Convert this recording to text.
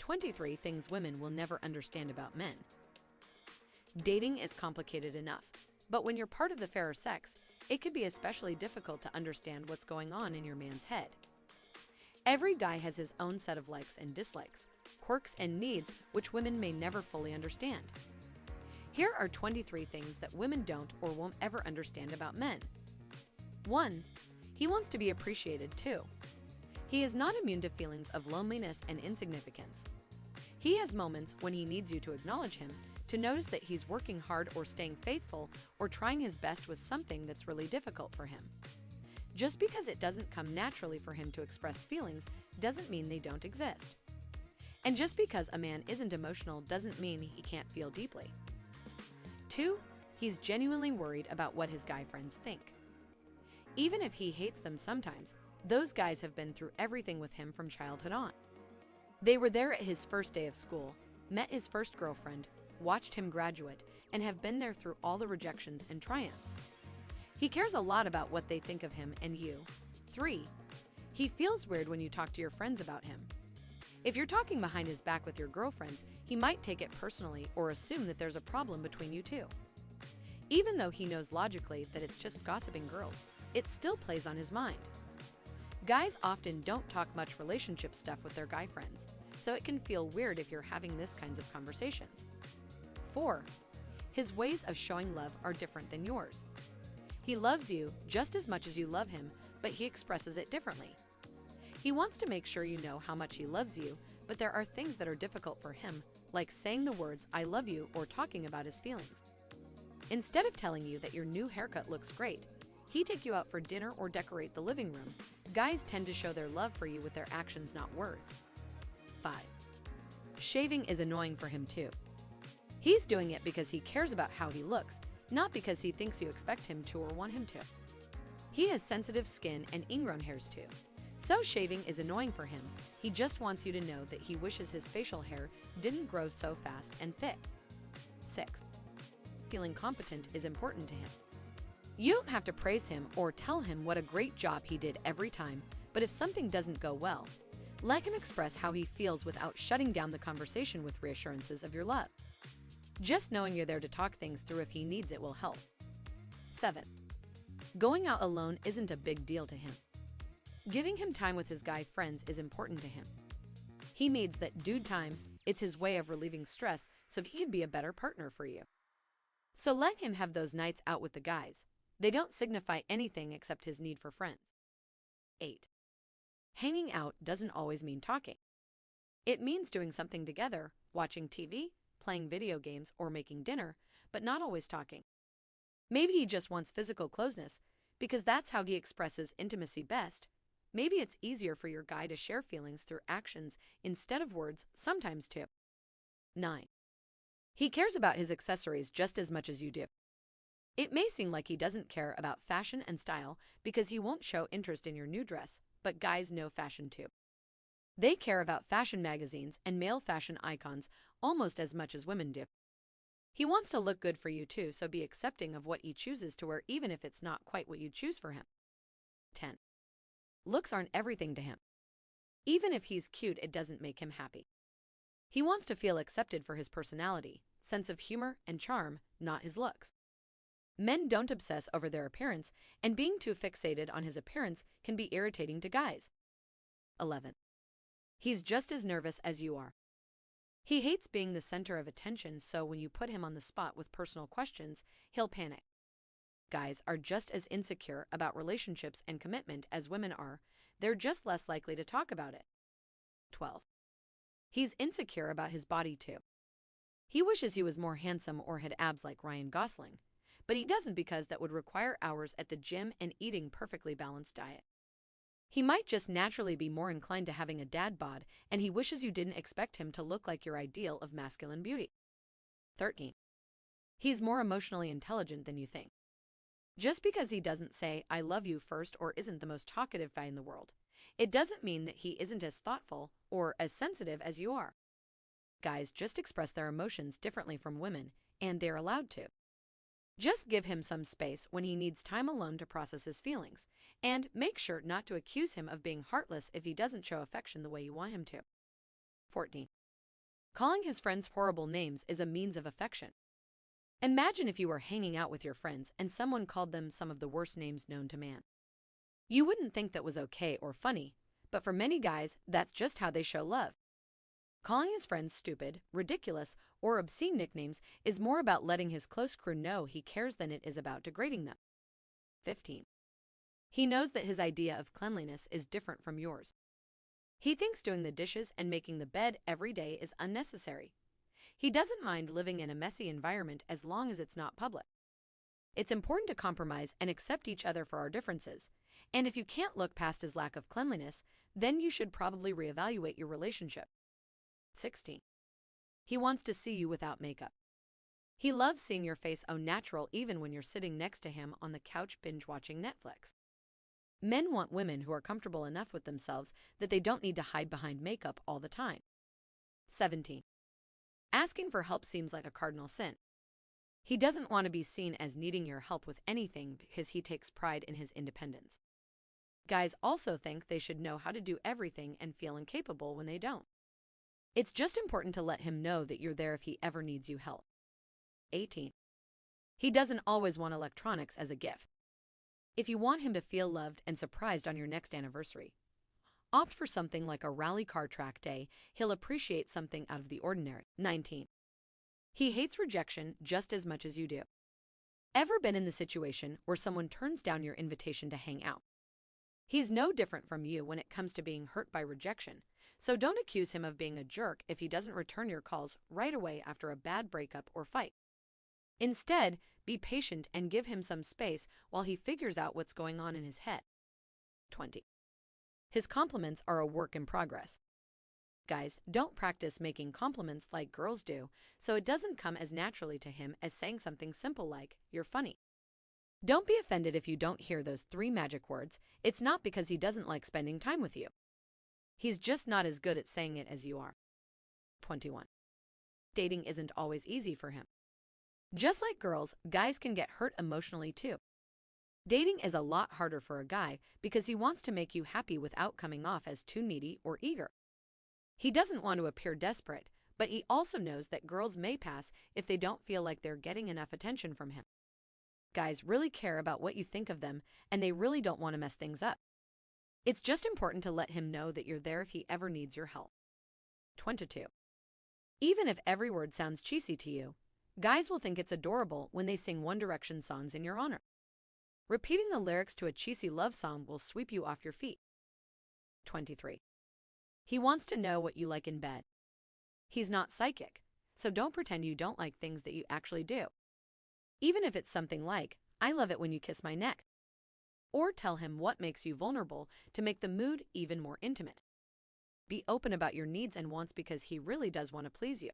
23 things women will never understand about men. Dating is complicated enough, but when you're part of the fairer sex, it can be especially difficult to understand what's going on in your man's head. Every guy has his own set of likes and dislikes, quirks and needs which women may never fully understand. Here are 23 things that women don't or won't ever understand about men. 1. He wants to be appreciated too. He is not immune to feelings of loneliness and insignificance. He has moments when he needs you to acknowledge him, to notice that he's working hard or staying faithful or trying his best with something that's really difficult for him. Just because it doesn't come naturally for him to express feelings doesn't mean they don't exist. And just because a man isn't emotional doesn't mean he can't feel deeply. 2. He's genuinely worried about what his guy friends think. Even if he hates them sometimes, those guys have been through everything with him from childhood on. They were there at his first day of school, met his first girlfriend, watched him graduate, and have been there through all the rejections and triumphs. He cares a lot about what they think of him and you. 3. He feels weird when you talk to your friends about him. If you're talking behind his back with your girlfriends, he might take it personally or assume that there's a problem between you two. Even though he knows logically that it's just gossiping girls, it still plays on his mind. Guys often don't talk much relationship stuff with their guy friends, so it can feel weird if you're having this kinds of conversations. 4. His ways of showing love are different than yours. He loves you just as much as you love him, but he expresses it differently. He wants to make sure you know how much he loves you, but there are things that are difficult for him, like saying the words "I love you" or talking about his feelings. Instead of telling you that your new haircut looks great, he take you out for dinner or decorate the living room. Guys tend to show their love for you with their actions, not words. 5. Shaving is annoying for him too. He's doing it because he cares about how he looks, not because he thinks you expect him to or want him to. He has sensitive skin and ingrown hairs too, so shaving is annoying for him. He just wants you to know that he wishes his facial hair didn't grow so fast and thick. 6. Feeling competent is important to him. You don't have to praise him or tell him what a great job he did every time, but if something doesn't go well, let him express how he feels without shutting down the conversation with reassurances of your love. Just knowing you're there to talk things through if he needs it will help. 7. Going out alone isn't a big deal to him. Giving him time with his guy friends is important to him. He needs that dude time. It's his way of relieving stress so he can be a better partner for you. So let him have those nights out with the guys. They don't signify anything except his need for friends. 8. Hanging out doesn't always mean talking. It means doing something together, watching TV, playing video games, or making dinner, but not always talking. Maybe he just wants physical closeness, because that's how he expresses intimacy best. Maybe it's easier for your guy to share feelings through actions instead of words, sometimes too. 9. He cares about his accessories just as much as you do. It may seem like he doesn't care about fashion and style because he won't show interest in your new dress, but guys know fashion too. They care about fashion magazines and male fashion icons almost as much as women do. He wants to look good for you too, so be accepting of what he chooses to wear even if it's not quite what you choose for him. 10. Looks aren't everything to him. Even if he's cute, it doesn't make him happy. He wants to feel accepted for his personality, sense of humor, and charm, not his looks. Men don't obsess over their appearance, and being too fixated on his appearance can be irritating to guys. 11. He's just as nervous as you are. He hates being the center of attention, so when you put him on the spot with personal questions, he'll panic. Guys are just as insecure about relationships and commitment as women are. They're just less likely to talk about it. 12. He's insecure about his body too. He wishes he was more handsome or had abs like Ryan Gosling, but he doesn't because that would require hours at the gym and eating perfectly balanced diet. He might just naturally be more inclined to having a dad bod, and he wishes you didn't expect him to look like your ideal of masculine beauty. 13. He's more emotionally intelligent than you think. Just because he doesn't say "I love you" first or isn't the most talkative guy in the world, it doesn't mean that he isn't as thoughtful or as sensitive as you are. Guys just express their emotions differently from women, and they're allowed to. Just give him some space when he needs time alone to process his feelings, and make sure not to accuse him of being heartless if he doesn't show affection the way you want him to. 14. Calling his friends horrible names is a means of affection. Imagine if you were hanging out with your friends and someone called them some of the worst names known to man. You wouldn't think that was okay or funny, but for many guys, that's just how they show love. Calling his friends stupid, ridiculous, or obscene nicknames is more about letting his close crew know he cares than it is about degrading them. 15. He knows that his idea of cleanliness is different from yours. He thinks doing the dishes and making the bed every day is unnecessary. He doesn't mind living in a messy environment as long as it's not public. It's important to compromise and accept each other for our differences, and if you can't look past his lack of cleanliness, then you should probably reevaluate your relationship. 16. He wants to see you without makeup. He loves seeing your face au natural even when you're sitting next to him on the couch binge-watching Netflix. Men want women who are comfortable enough with themselves that they don't need to hide behind makeup all the time. 17. Asking for help seems like a cardinal sin. He doesn't want to be seen as needing your help with anything because he takes pride in his independence. Guys also think they should know how to do everything and feel incapable when they don't. It's just important to let him know that you're there if he ever needs you help. 18. He doesn't always want electronics as a gift. If you want him to feel loved and surprised on your next anniversary, opt for something like a rally car track day. He'll appreciate something out of the ordinary. 19. He hates rejection just as much as you do. Ever been in the situation where someone turns down your invitation to hang out? He's no different from you when it comes to being hurt by rejection, so don't accuse him of being a jerk if he doesn't return your calls right away after a bad breakup or fight. Instead, be patient and give him some space while he figures out what's going on in his head. 20. His compliments are a work in progress. Guys, don't practice making compliments like girls do, so it doesn't come as naturally to him as saying something simple like, "You're funny." Don't be offended if you don't hear those 3 magic words. It's not because he doesn't like spending time with you. He's just not as good at saying it as you are. 21. Dating isn't always easy for him. Just like girls, guys can get hurt emotionally too. Dating is a lot harder for a guy because he wants to make you happy without coming off as too needy or eager. He doesn't want to appear desperate, but he also knows that girls may pass if they don't feel like they're getting enough attention from him. Guys really care about what you think of them, and they really don't want to mess things up. It's just important to let him know that you're there if he ever needs your help. 22. Even if every word sounds cheesy to you, guys will think it's adorable when they sing One Direction songs in your honor. Repeating the lyrics to a cheesy love song will sweep you off your feet. 23. He wants to know what you like in bed. He's not psychic, so don't pretend you don't like things that you actually do. Even if it's something like, "I love it when you kiss my neck." Or tell him what makes you vulnerable to make the mood even more intimate. Be open about your needs and wants because he really does want to please you.